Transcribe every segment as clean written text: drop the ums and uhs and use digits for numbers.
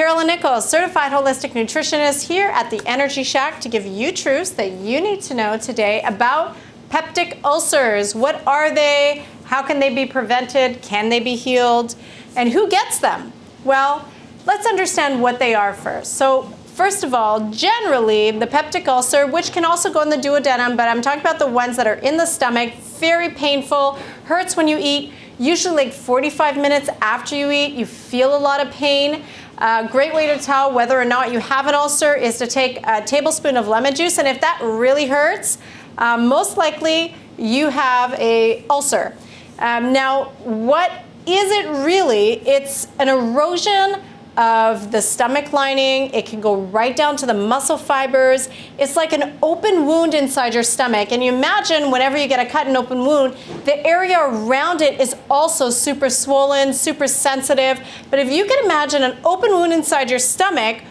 Carolyn Nichols, certified holistic nutritionist here at the Energy Shack to give you truths that you need to know today about peptic ulcers. What are they? How can they be prevented? Can they be healed? And who gets them? Well, let's understand what they are first. So first of all, generally, the peptic ulcer, which can also go in the duodenum, but I'm talking about the ones that are in the stomach, very painful, hurts when you eat, usually like 45 minutes after you eat, you feel a lot of pain. A great way to tell whether or not you have an ulcer is to take a tablespoon of lemon juice, and if that really hurts, most likely you have an ulcer. Now, what is it really? It's an erosion of the stomach lining. It can go right down to the muscle fibers. It's like an open wound inside your stomach. And you imagine whenever you get a cut and open wound, the area around it is also super swollen, super sensitive. But if you can imagine an open wound inside your stomach,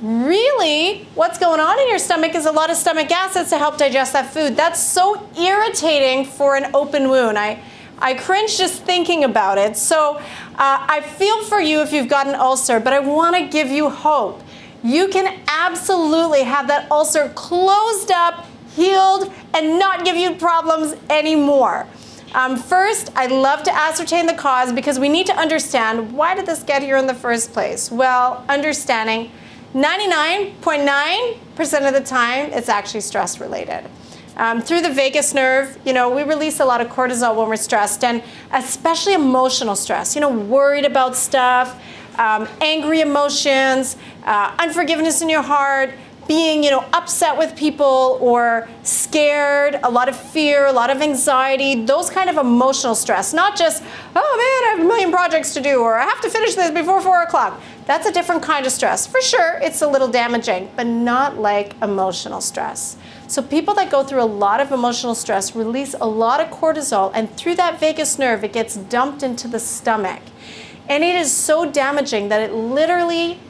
really what's going on in your stomach is a lot of stomach acids to help digest that food. That's so irritating for an open wound. I cringe just thinking about it. So I feel for you if you've got an ulcer, but I want to give you hope. You can absolutely have that ulcer closed up, healed, and not give you problems anymore. First, I love to ascertain the cause because we need to understand, why did this get here in the first place? Well, understanding 99.9% of the time, it's actually stress related. Through the vagus nerve, we release a lot of cortisol when we're stressed, and especially emotional stress, worried about stuff, angry emotions, unforgiveness in your heart, being, upset with people or scared, a lot of fear, a lot of anxiety, those kind of emotional stress. Not just, oh man, I have a million projects to do, or I have to finish this before 4 o'clock. That's a different kind of stress. For sure, it's a little damaging, but not like emotional stress. So people that go through a lot of emotional stress release a lot of cortisol, and through that vagus nerve, it gets dumped into the stomach. And it is so damaging that it literally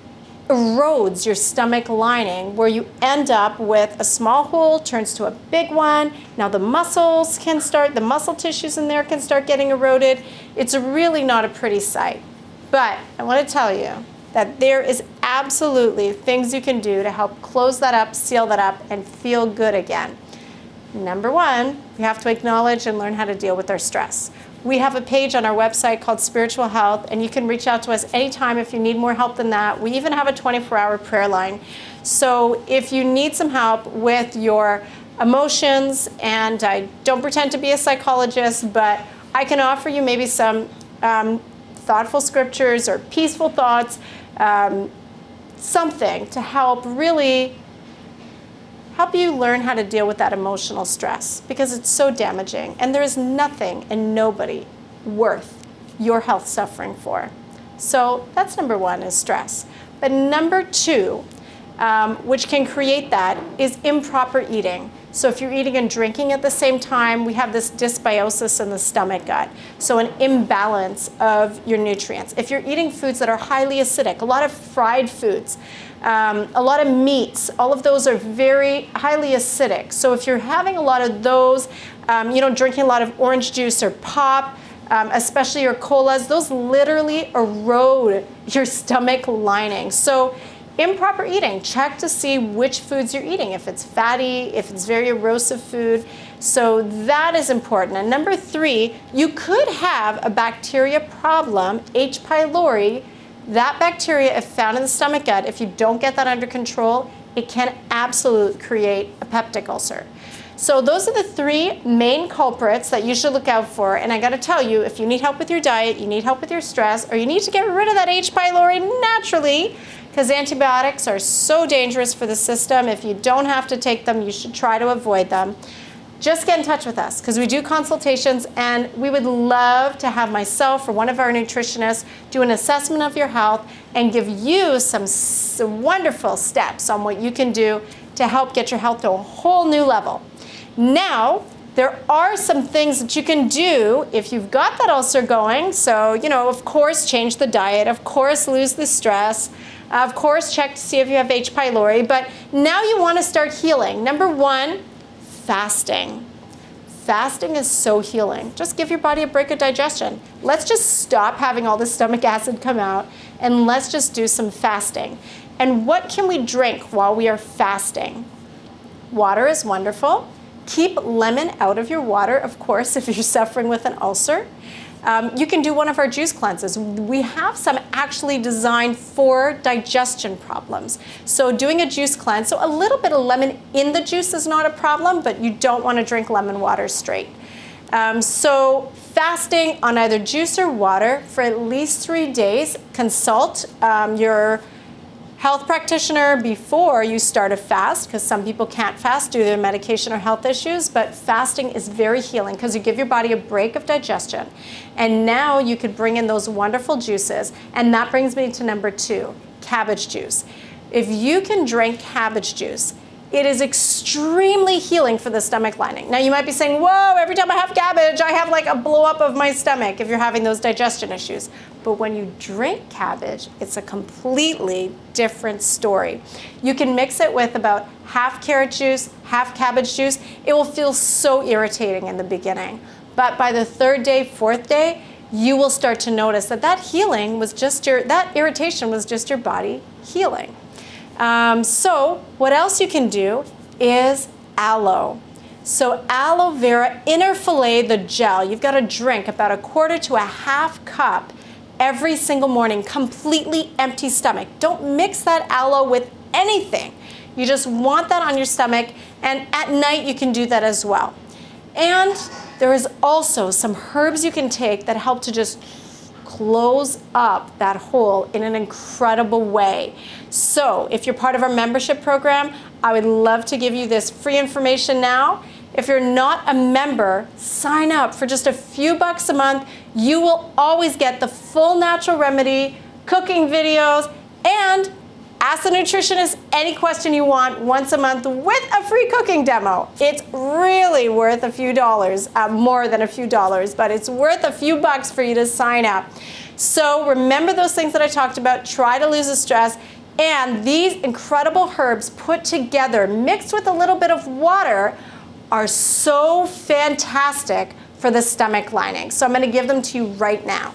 erodes your stomach lining, where you end up with a small hole turns to a big one. Now the muscle tissues in there can start getting eroded. It's really not a pretty sight. But I want to tell you that there is absolutely things you can do to help close that up, seal that up, and feel good again. Number one, we have to acknowledge and learn how to deal with our stress. We have a page on our website called Spiritual Health, and you can reach out to us anytime if you need more help than that. We even have a 24-hour prayer line. So if you need some help with your emotions, and I don't pretend to be a psychologist, but I can offer you maybe some thoughtful scriptures or peaceful thoughts, something to help you learn how to deal with that emotional stress, because it's so damaging, and there is nothing and nobody worth your health suffering for. So that's number one, is stress. But number two, which can create that, is improper eating. So if you're eating and drinking at the same time, we have this dysbiosis in the stomach gut. So an imbalance of your nutrients. If you're eating foods that are highly acidic, a lot of fried foods, a lot of meats, all of those are very highly acidic. So if you're having a lot of those, drinking a lot of orange juice or pop, especially your colas, those literally erode your stomach lining. So improper eating, check to see which foods you're eating, if it's fatty, if it's very erosive food. So that is important. And number three, you could have a bacteria problem, H. pylori. That bacteria, if found in the stomach gut, if you don't get that under control, it can absolutely create a peptic ulcer. So those are the three main culprits that you should look out for. And I got to tell you, if you need help with your diet, you need help with your stress, or you need to get rid of that H. pylori naturally, because antibiotics are so dangerous for the system. If you don't have to take them, you should try to avoid them. Just get in touch with us, because we do consultations, and we would love to have myself or one of our nutritionists do an assessment of your health and give you some wonderful steps on what you can do to help get your health to a whole new level. Now, there are some things that you can do if you've got that ulcer going. So, of course, change the diet. Of course, lose the stress. Of course, check to see if you have H. pylori. But now you want to start healing. Number one, fasting. fasting is so healing. Just give your body a break of digestion. Let's just stop having all the stomach acid come out, and let's just do some fasting. And what can we drink while we are fasting? Water is wonderful. Keep lemon out of your water, of course, if you're suffering with an ulcer. You can do one of our juice cleanses. We have some actually designed for digestion problems. So doing a juice cleanse, so a little bit of lemon in the juice is not a problem, but you don't want to drink lemon water straight. So fasting on either juice or water for at least 3 days. Consult your health practitioner before you start a fast, because some people can't fast due to their medication or health issues, but fasting is very healing because you give your body a break of digestion. And now you could bring in those wonderful juices, and that brings me to number 2, cabbage juice. If you can drink cabbage juice, it is extremely healing for the stomach lining. Now you might be saying, whoa, every time I have cabbage, I have like a blow up of my stomach if you're having those digestion issues. But when you drink cabbage, it's a completely different story. You can mix it with about half carrot juice, half cabbage juice. It will feel so irritating in the beginning. But by the 3rd day, 4th day, you will start to notice that that irritation was just your body healing. So what else you can do is aloe. So aloe vera, interfillet the gel. You've got to drink about 1/4 to 1/2 cup every single morning, completely empty stomach. Don't mix that aloe with anything. You just want that on your stomach, and at night you can do that as well. And there is also some herbs you can take that help to just close up that hole in an incredible way. So if you're part of our membership program, I would love to give you this free information now. If you're not a member, sign up for just a few bucks a month. You will always get the full natural remedy, cooking videos, and ask the nutritionist any question you want once a month with a free cooking demo. It's really worth a few dollars, more than a few dollars, but it's worth a few bucks for you to sign up. So remember those things that I talked about. Try to lose the stress. And these incredible herbs put together, mixed with a little bit of water, are so fantastic for the stomach lining. So I'm going to give them to you right now.